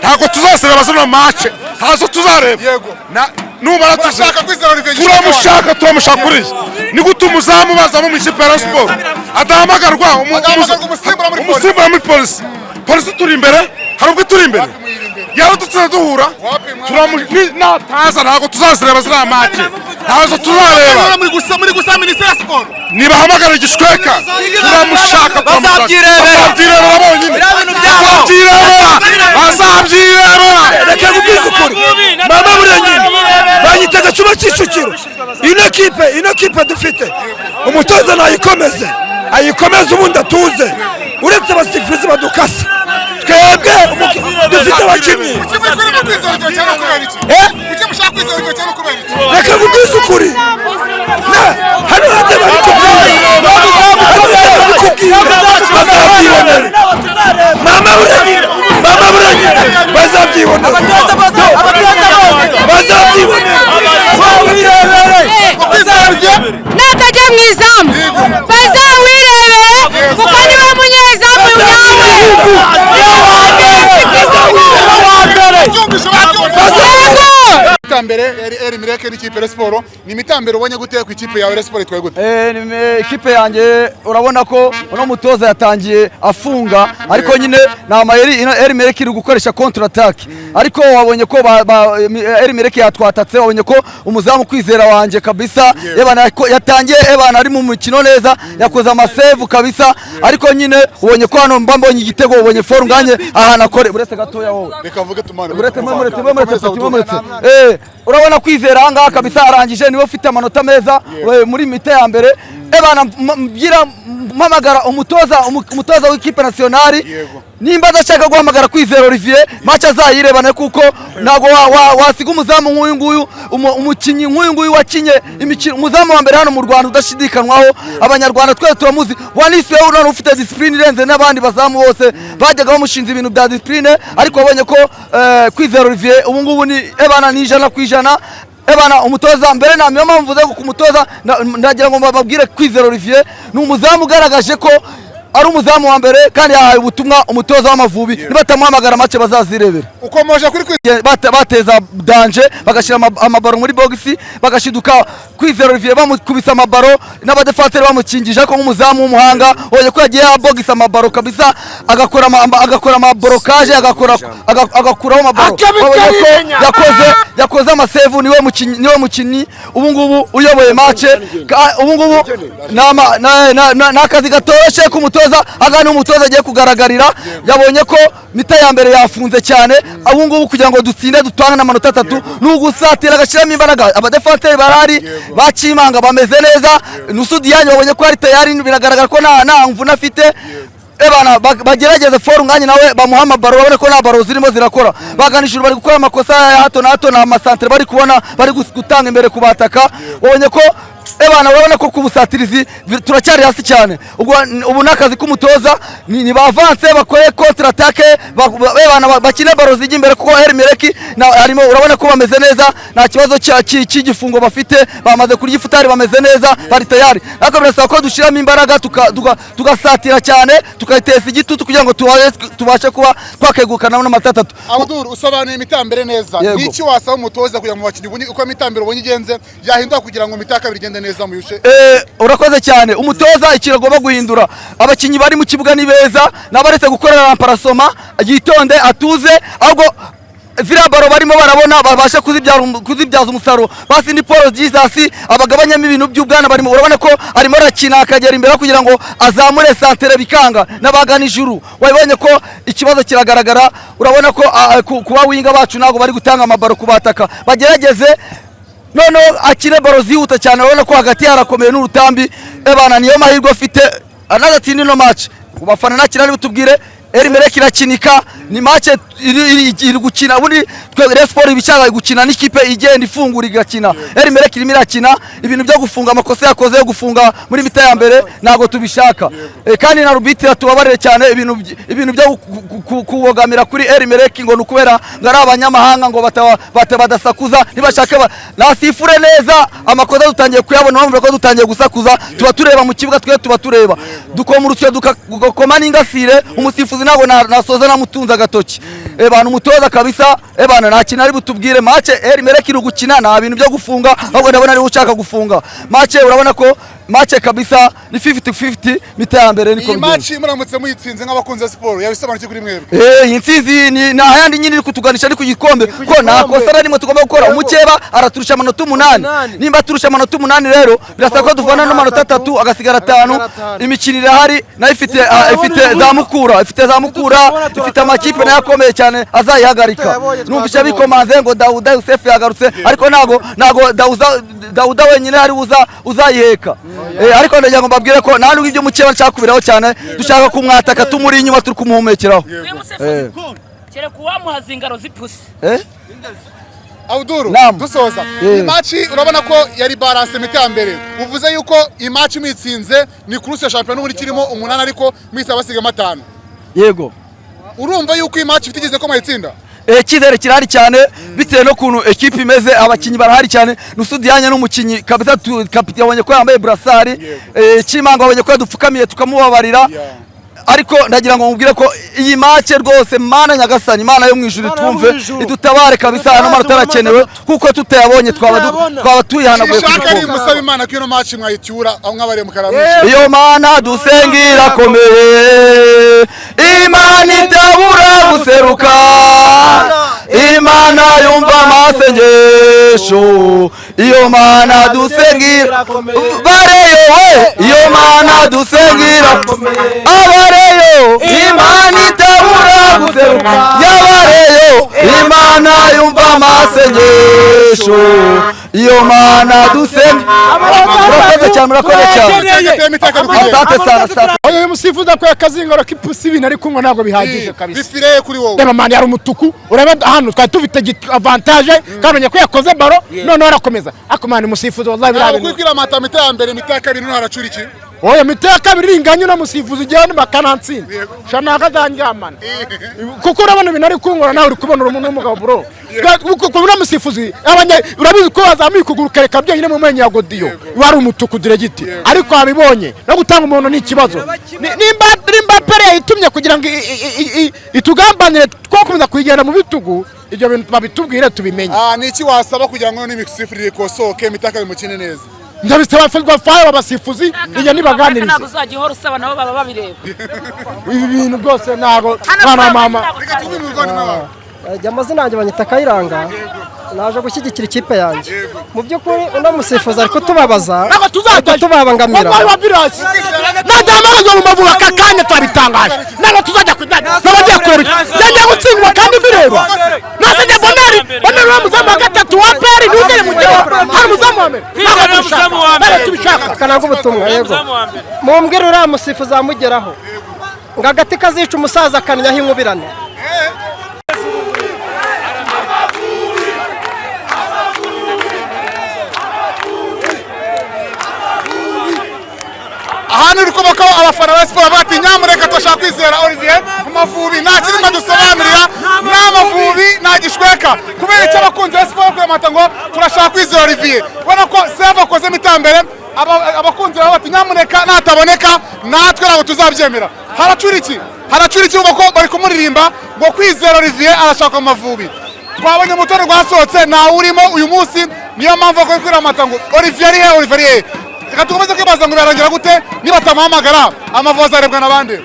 ntago tuzasera bazana match hazo tuzareba numara turamushaka turamushakuriye ni gute umuzamu bazamo mu ikipe ya Sport adahamagarwa umusimbura muri polisi turi imbere hari ubwo turi imbere yaro duhura nataza ntago tuzasera bazana match hazo tuzareba muri gusa Ministeri ya Sport nibahamagara igishweka turamushaka bazabyirebera bonyine bazabyirebera reka kubwiza ukuri mama buranyine banyitega cyuma cyicukiro ino kipe dufite umutoza ayikomeze ubundi atuze uretse abasifuzi badukasa twebwe dufite abakinnyi reka kubwiza ukuri hano hanze bari bazabyibonera mama buranyine bazabyibonera natajya mu izamu bazawirebere kuko niba munyezamu mitambere eri mireke n'ikipe ya Sport ni mitambere ubonye gute ku ikipe ya Sport itwaye gute ni ikipe yanjye urabona ko uno mutoza yatangiye afunga ariko nyine na mayeri eri mireke iri gukoresha counter attack ariko wabonye ko eri mireke yatwatatse wabonye ko umuzamu kwizera wanje kabisa yebana yatangiye ebana ari mu mukino neza yakoze amasave kabisa ariko nyine ubonye ko hano mbambonye igitego ubonye foru nganye aha nakore buretse gatoya wowe reka vuge tumane buretse urabona kwizera ahangaha kabisa arangije niwe ufite amanota meza muri mite ya mbere ebana mbwira mpamagara umutoza w'ikipe nationali nimba adashaka guhamagara kwizera Olivier match azayirebane kuko nago wasiga umuzamu nk'uyu nguyu umukinyi nk'uyu nguyu wakinye umuzamu wa mbere hano mu Rwanda udashidikanwaho abanyarwanda twese turamuzi wanise urano ufite discipline irenze n'abandi bazamu bose bajyaga bamushinza ibintu bya discipline ariko wabonye ko kwizera Olivier ubu ngubu ni ebana ni 100% ebana umutoza mbere na myo mvuze ko umutoza ndagira ngo bababwire kwizera Olivier ni umuzamu ugaragaje ko ari umuzamu wa mbere kandi yahaye ubutumwa umutoza w'Amavubi nibatamuhamagara make bazazirebera ukomoje kuri bateza danger bagashira amabaro muri box bagashiduka kwizera Olivier bamukubisa amabaro n'abadefanseri bamukingije ko nk'umuzamu w'umuhanga oye ko yagiye box amabaro kabisa agakora amaborokage agakuraho amabaro yakoze amasave niwe mukinyi ubu ngubu uyoboye match ubu ngubu n'akazi gatoroshye ku mutoza agana umutoza agiye kugaragarira yabonye ko mita ya mbere yafunze cyane ubu ngubu kugira ngo dutsinde dutanga n'amanota 3 n'ugusatira agashiramo imbaraga abadefanseri barari bakimanga bameze neza Nusudi yanyu babonye ko ari tayari biragaragara ko nta mvuna afite ebana bagerageze foru nganye nawe bamuhama baro babone ko na baro zirimo zirakora baganishura bari gukora amakosa ya hato na hato na amasantre bari kubona bari gutanga imbere kubataka babonye ko ebana urabona ko kubusatirizi turacyari hasi cyane ubu nakazi k'umutoza ni bavance bakoye contre attaque ebana bakine baro zijya imbere kuko Eri Mireki arimo urabona ko bameze neza nta kibazo cy'igifungo bafite bamaze kurya ifutari bameze neza bari tayari ariko birasaba ko dushiramo imbaraga tugasatira cyane tukayiteza igitutu kugira ngo tubashe kuba twakegukana n'amanota 3 Abdul usobanuye mitambere neza niki wasaba umutoza kugira ngo bakinyi uko mitambere ubonye igenze yahinduka kugira ngo mitaka bigende neza mu yushe urakoze cyane umutoza ikiragomba guhindura abakinyi bari mu kibuga ni beza nabaretse gukorera amparasoma yitonde atuze ahubwo ziriya baro barimo barabona babasha kuzibyaza umusaruro basi ni Paul Jesus abagabanyamo ibintu by'ubwana barimo urabona ko arimo arakina akagera imbere kugira ngo azamure santere bikanga n'abagana ijuru wabonye ko ikibazo kiragaragara urabona ko kuba winga bacu nago bari gutanga amabaro kubataka bagerageze none akire baro zihuta cyane urabona ko hagati harakomeye n'urutambi ebana niyo mahirwe afite anagatini no match ubafana nakira bitubwire Eri Mireki irakinika ni match iri gukina ubundi twe Sport ibicaga gukina n'ikipe igenda ifungura igakina Eri Mireki irimo irakina ibintu byo gufunga amakosa yakoze yo gufunga muri mita ya mbere nago tubishaka kandi na rubitira tubabarire cyane ibintu byo kubogamira kuri Eri Mireki ngo nukubera ngari abanyamahanga ngo badasakuza nibashaka nasifure neza amakosa dutangiye kuyabona bamwe ko dutangiye gusakuza tuba tureba mu kibuga twe tuba tureba dukoma urutyo dukoma n'ingasire umusifuzi nabo nasoza namutunza agatoki ebana umutoza kabisa ebana nta kintu ari butubwire match Elimeleki iri gukina nta bintu byo gufunga ahubwo ndabona ari ushaka gufunga match urabona ko match kabisa ni 50-50 mitambere niko iyi match muramutse muyitsinze nk'abakunze siporo yabisobanukiye kuri mwebwe iyi ntsinzi ni nahandi nyine iri kutuganisha ari ku gikombe ko nta kosa narimo tugomba gukora umukeba araturusha amanota 8 nimba turusha amanota 8 rero birasa ko duvana n'amanota 3 agasigara 5 imikino irahari nayo ifite za mukura ifite amakipe nayo akomeye cyane azayihagarika numvisha bikomanze ngo Dawuda Yusef yagarutse ariko nago Dawuda wenyine ari uzayiheka ariko ndagira ngo mbabwire ko nta n'ubwo ibyo mukeba nshaka kubiraho cyane dushaka kumwataka tumuri inyuma turi kumuhumekeraho kere kuwamuha zingaro zipusi Abdul dusoza match urabona ko yari balance mitambere uvuze yuko iyi match mwitsinze ni kuruse champion muri kirimo 8 ariko mwisa basiga 5 yego urumva yuko iyi match itigeze ko mwitsinda ikizere kirahari cyane bitewe no kuntu ekipe imeze abakinyi barahari cyane Nusudiyanye n'umukinyi kabisa kapiteni yabonye ko yambaye brassard Chimanga abonye ko yadupfukamiye tukamubabarira ariko ndagira ngo mubwire ko iyi match rwose mana nyagasani mana yo mwijuru twumve idutabare kabisa hano marota arakenewe kuko tutayabonye twaba tuyihanaguye ku gikombe shaka musaba imana ko ino match mwayicyura aho nk'abare mukaramisha iyo mana dusengira komeye imana itabura guseruka imana yumva amasengesho iyo mana dusengira bareyo we iyo mana dusengira abareyo imana itabura guseruka yabareyo imana yumva amasengesho iyo mana dusengira murakoze cyane asante sana oyo musifuza ko yakazingaro kipusi ibintu ari kumwe ntabwo bihagije kabisa bifireye kuri wowe reba mani yari umutuku ureba hano twari tufite avantage kandi ko yakoze baro none arakomeza akomana musifuza wallahi birabe kwikira mata mitaya mbere mitaya kabiri no haracura iki oya mitaya kabiri inganye na musifuza igihe bakanantsinda shanaga zanjyamana kuko urabona ibintu ari kungora nawe uri kubona umuntu w'umugabo bro kuko na musifuzi urabizi ko bazamuye ukuguru kereka byonyine mu menyo ya godiyo wari umutuku diregiti ariko abibonye no gutanga umuntu ni ikibazo nimba pere yayitumye kugira ngo itugambanire twakomeza kuyigenda mu bitugu ibyo bintu babitubwire tubimenye ni iki wasaba kugira ngo n'imikisifurire kosoke mitaka bimukine neza ndabisaba fezwa fayo abasifuzi iyo nibaganiriza ntabwo uzajya uhora usaba nabo baba babireba ibi bintu byose ntago mwana mama amazina yanjye banyita Kayiranga naje gushyigikira ikipe yanjye mu by'ukuri uno musifuzi ariko tubabaza tubabangamira nadamagaza mu mavuba kakanya twabitangaje nabo tuzajya n'abagiye kurya yajya gutsindwa kandi bireba nasajya boneri wa muzamu wa gatatu wa peri n'ugere mu gihe hari muzamu wa mbere tubishaka kananga ubutumwa yego mumbwire uriya musifuzi amugeraho ngo agati kazica umusaza akanyaho inkubirane ahantu uri kubaka abafana ba siporo bati nyamureka turashaka kwizera Olivier mu Mavubi nta kirimo dusobanurira n'Amavubi nta gishweka kubera icyo abakunzi ba siporo kwemata ngo turashaka kwizera Olivier ubona ko Save akoze mitambere abakunzi baba bati nyamureka nataboneka natwe ntabwo tuzabyemera haracura iki ubwo ko bari kumuririmba ngo kwizera Olivier arashaka mu Mavubi twabonye umutore rwasohotse ntawe urimo uyu munsi niyo mpamvu akwiye kwiramata ngo Olivier reka tukomeze kwibaza ngo birarangira gute niba batamuhamagara Amavubi azarebwa n'abandi